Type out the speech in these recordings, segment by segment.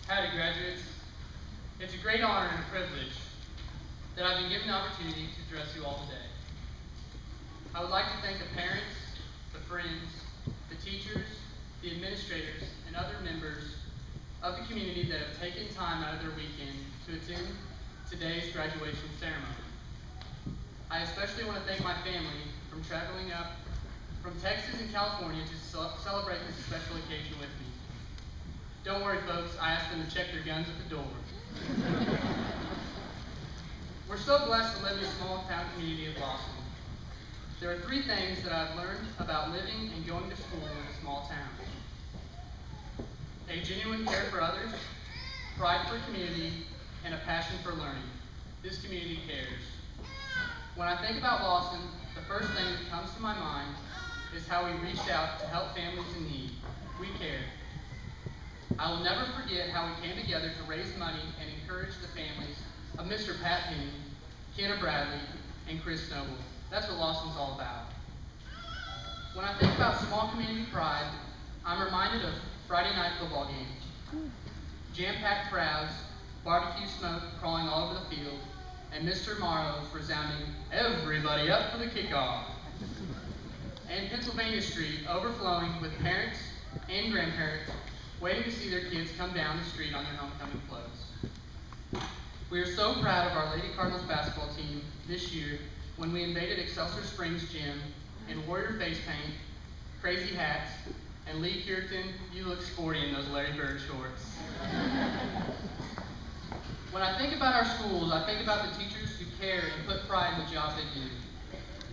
Howdy, graduates. It's a great honor and a privilege that I've been given the opportunity to address you all today. I would like to thank the parents, the friends, the teachers, the administrators, and other members of the community that have taken time out of their weekend to attend today's graduation ceremony. I especially want to thank my family from traveling up from Texas and California to celebrate this special occasion with me. Don't worry, folks, I asked them to check their guns at the door. We're so blessed to live in a small town community of Lawson. There are three things that I've learned about living and going to school in a small town. A genuine care for others, pride for community, and a passion for learning. This community cares. When I think about Lawson, the first thing that comes to my mind is how we reached out to help families in need. We cared. I will never forget how we came together to raise money and encourage the families of Mr. Pat Penny, Kenna Bradley, and Chris Noble. That's what Lawson's all about. When I think about small community pride, I'm reminded of Friday night football games. Jam-packed crowds, barbecue smoke crawling all over the field, and Mr. Morrow's resounding, "Everybody up for the kickoff." And Pennsylvania Street overflowing with parents and grandparents waiting to see their kids come down the street on their homecoming floats. We are so proud of our Lady Cardinals basketball team this year when we invaded Excelsior Springs Gym in Warrior face paint, crazy hats, and Lee Cureton, you look sporty in those Larry Bird shorts. When I think about our schools, I think about the teachers who care and put pride in the job they do.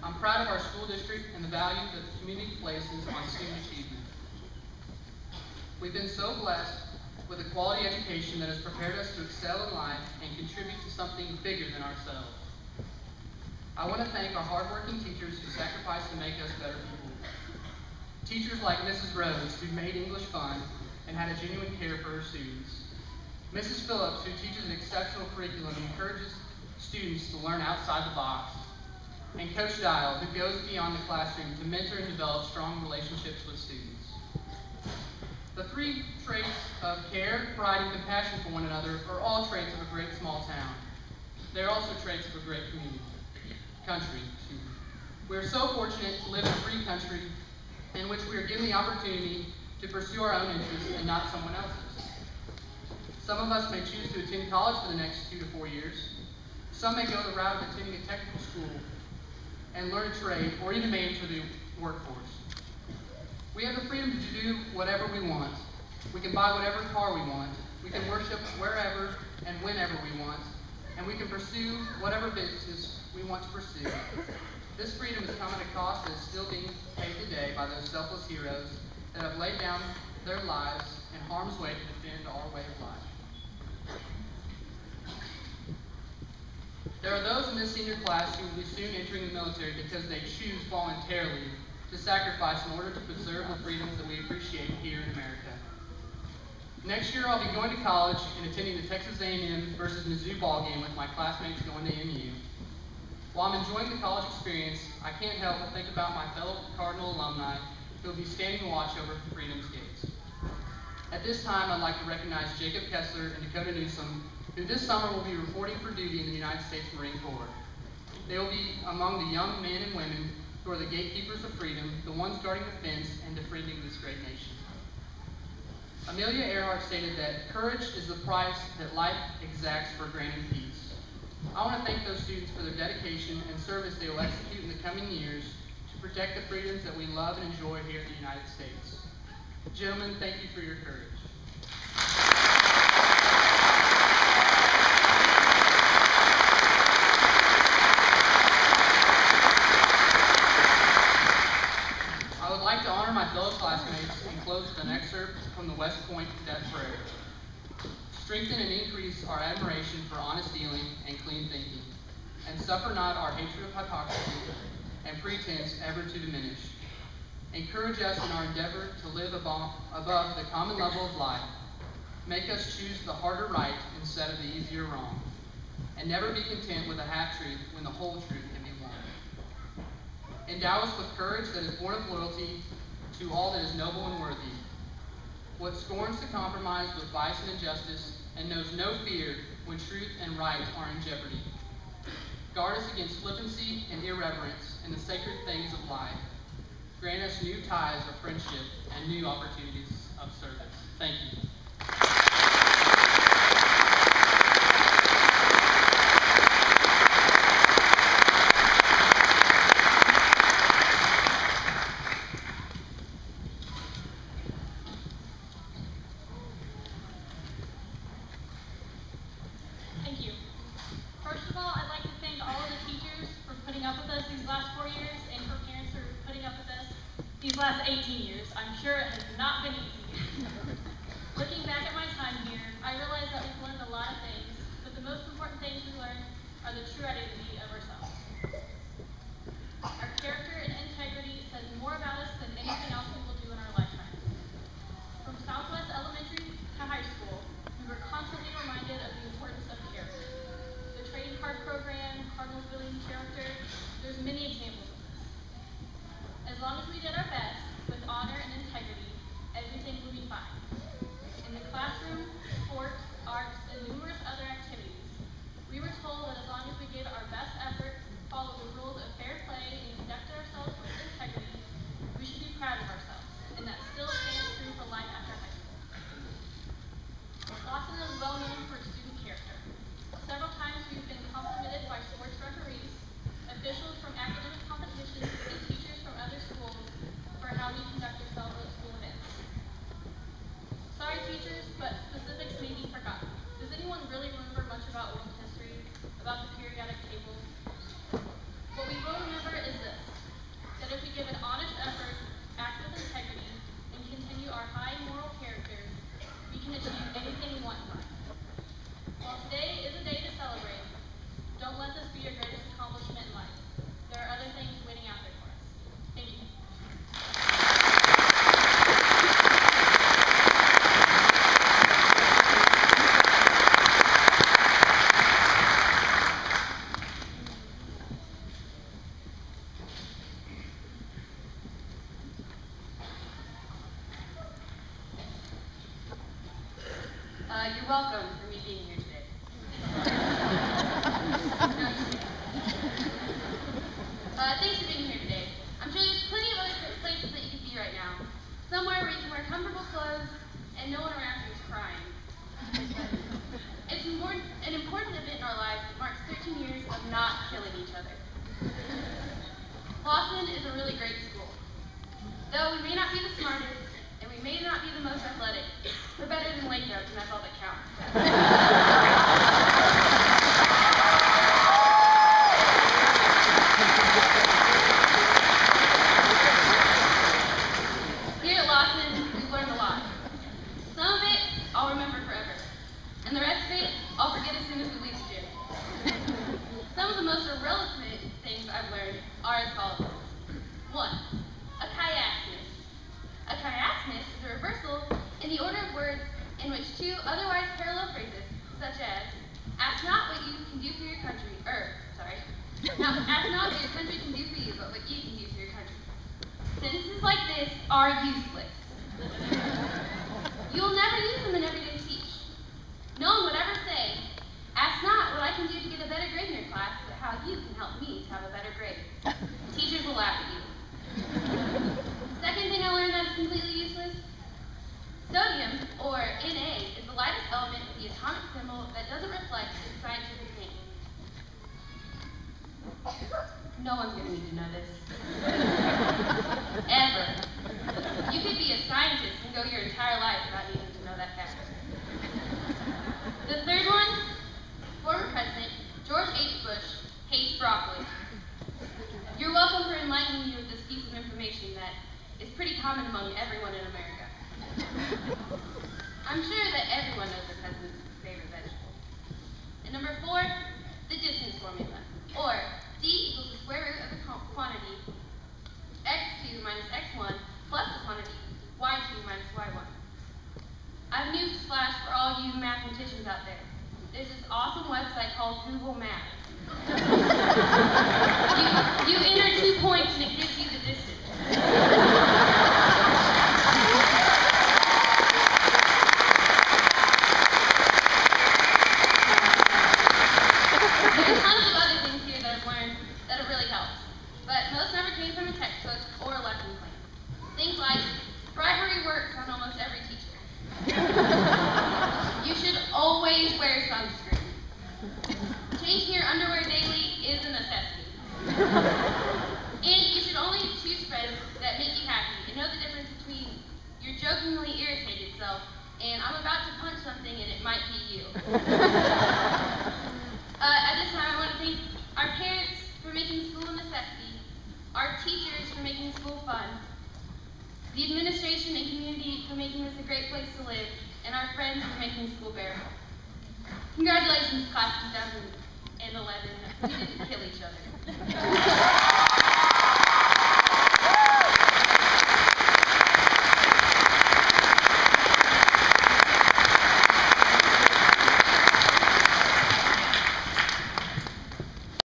I'm proud of our school district and the value that the community places on student achievement. We've been so blessed with a quality education that has prepared us to excel in life and contribute to something bigger than ourselves. I want to thank our hardworking teachers who sacrifice to make us better people. Teachers like Mrs. Rhodes, who made English fun and had a genuine care for her students. Mrs. Phillips, who teaches an exceptional curriculum and encourages students to learn outside the box. And Coach Dial, who goes beyond the classroom to mentor and develop strong relationships with students. The three traits of care, pride, and compassion for one another are all traits of a great small town. They're also traits of a great country. We are so fortunate to live in a free country in which we are given the opportunity to pursue our own interests and not someone else's. Some of us may choose to attend college for the next 2 to 4 years. Some may go the route of attending a technical school and learn a trade, or even may enter the workforce. We have the freedom to do whatever we want. We can buy whatever car we want. We can worship wherever and whenever we want. And we can pursue whatever business we want to pursue. This freedom has come at a cost that is still being paid today by those selfless heroes that have laid down their lives in harm's way to defend our way of life. There are those in this senior class who will be soon entering the military because they choose voluntarily to sacrifice in order to preserve the freedoms that we appreciate here in America. Next year, I'll be going to college and attending the Texas A&M versus Mizzou ball game with my classmates going to MU. While I'm enjoying the college experience, I can't help but think about my fellow Cardinal alumni who will be standing watch over Freedom's gates. At this time, I'd like to recognize Jacob Kessler and Dakota Newsom, who this summer will be reporting for duty in the United States Marine Corps. They will be among the young men and women who are the gatekeepers of freedom, the ones guarding the fence and defending this great nation. Amelia Earhart stated that courage is the price that life exacts for granting peace. I want to thank those students for their dedication and service they will execute in the coming years to protect the freedoms that we love and enjoy here in the United States. Gentlemen, thank you for your courage. I would like to honor my fellow classmates and close with an excerpt from the West Point Cadet Prayer. Strengthen and increase our admiration for honest dealing and clean thinking, and suffer not our hatred of hypocrisy and pretense ever to diminish. Encourage us in our endeavor to live above the common level of life. Make us choose the harder right instead of the easier wrong, and never be content with a half-truth when the whole truth can be won. Endow us with courage that is born of loyalty to all that is noble and worthy. what scorns to compromise with vice and injustice, and knows no fear when truth and right are in jeopardy. Guard us against flippancy and irreverence in the sacred things of life. Grant us new ties of friendship and new opportunities of service. Thank you. Thank you. First of all, I'd like to thank all of the teachers for putting up with us these last 4 years, and for parents for putting up with us these last 18 years. I'm sure it has not been easy. Looking back at my time here, I realize that we've learned a lot of things, but the most important things we learned are the true identity of ourselves. Our character and integrity says more about us than anything else we will do in our lifetimes. From Southwest Elementary to high school, we were constantly reminded of the importance of character. The trading card program, Cardinals building character, there's many examples of this. As long as we did our best with honor and integrity, everything would be fine. In the classroom, sports, arts, and numerous other activities, we were told that as long as we gave our best effort, followed the rules of fair play, and conducted ourselves with integrity, we should be proud of ourselves, and that still stands true for life after high school. Lawson is well known for student character. Several times we've been complimented by sports referees, officials from academic competitions, and teachers from other schools for how we conduct ourselves at school events. Sorry teachers, but specifics may be forgotten. Does anyone really remember much about world history, about the periodic table? What we will remember is this, that if we give an honest effort, act with integrity, and continue our high moral character, we can achieve anything we want in life. While today is a day to celebrate, don't let this be your greatest accomplishment in life. There are other things waiting out there for us. Thank you. You're welcome for me being here today. Thanks for being here today. I'm sure there's plenty of other places that you could be right now. Somewhere where you can wear comfortable clothes and no one around you is crying. It's an important event in our lives that marks 13 years of not killing each other. Lawson is a really great school. Though we may not be the smartest, and we may not be the most athletic, we're better than Waco, and that's all that counts. Here at Lawson, we've learned a lot. Some of it I'll remember forever, and the rest of it I'll forget as soon as we leave the gym. Some of the most irrelevant things I've learned are as follows. 1. A chiasmus. A chiasmus is a reversal in the order of words in which two otherwise parallel phrases, such as, ask not what you can do for your country, now, ask not what your country can do for you, but what you can do for your country. Sentences like this are useless. You will never use them in everyday speech. No one would ever say, ask not what I can do to get a better grade in your class, but how you can help me to have a better grade. Teachers will laugh at you. Second thing I learned that is completely useless, sodium, or Na, is the lightest element with the atomic symbol that doesn't reflect its scientific name. No one's going to need to know this. Ever. You could be a scientist and go your entire life without needing to know that fact. The third one, former President George H. Bush hates broccoli. You're welcome for enlightening you with this piece of information that is pretty common among everyone in America. I'm sure that everyone knows the president's favorite vegetable. And number 4, the distance formula, or D equals the square root of the quantity x2 minus x1 plus the quantity y2 minus y1. I have a news flash for all you mathematicians out there. There's this awesome website called Google Maps. you enter 2 points and it gives you the distance. jokingly irritated self, and I'm about to punch something and it might be you. At this time, I want to thank our parents for making school a necessity, our teachers for making school fun, the administration and community for making this a great place to live, and our friends for making school bearable. Congratulations, class of 2011. We didn't kill each other.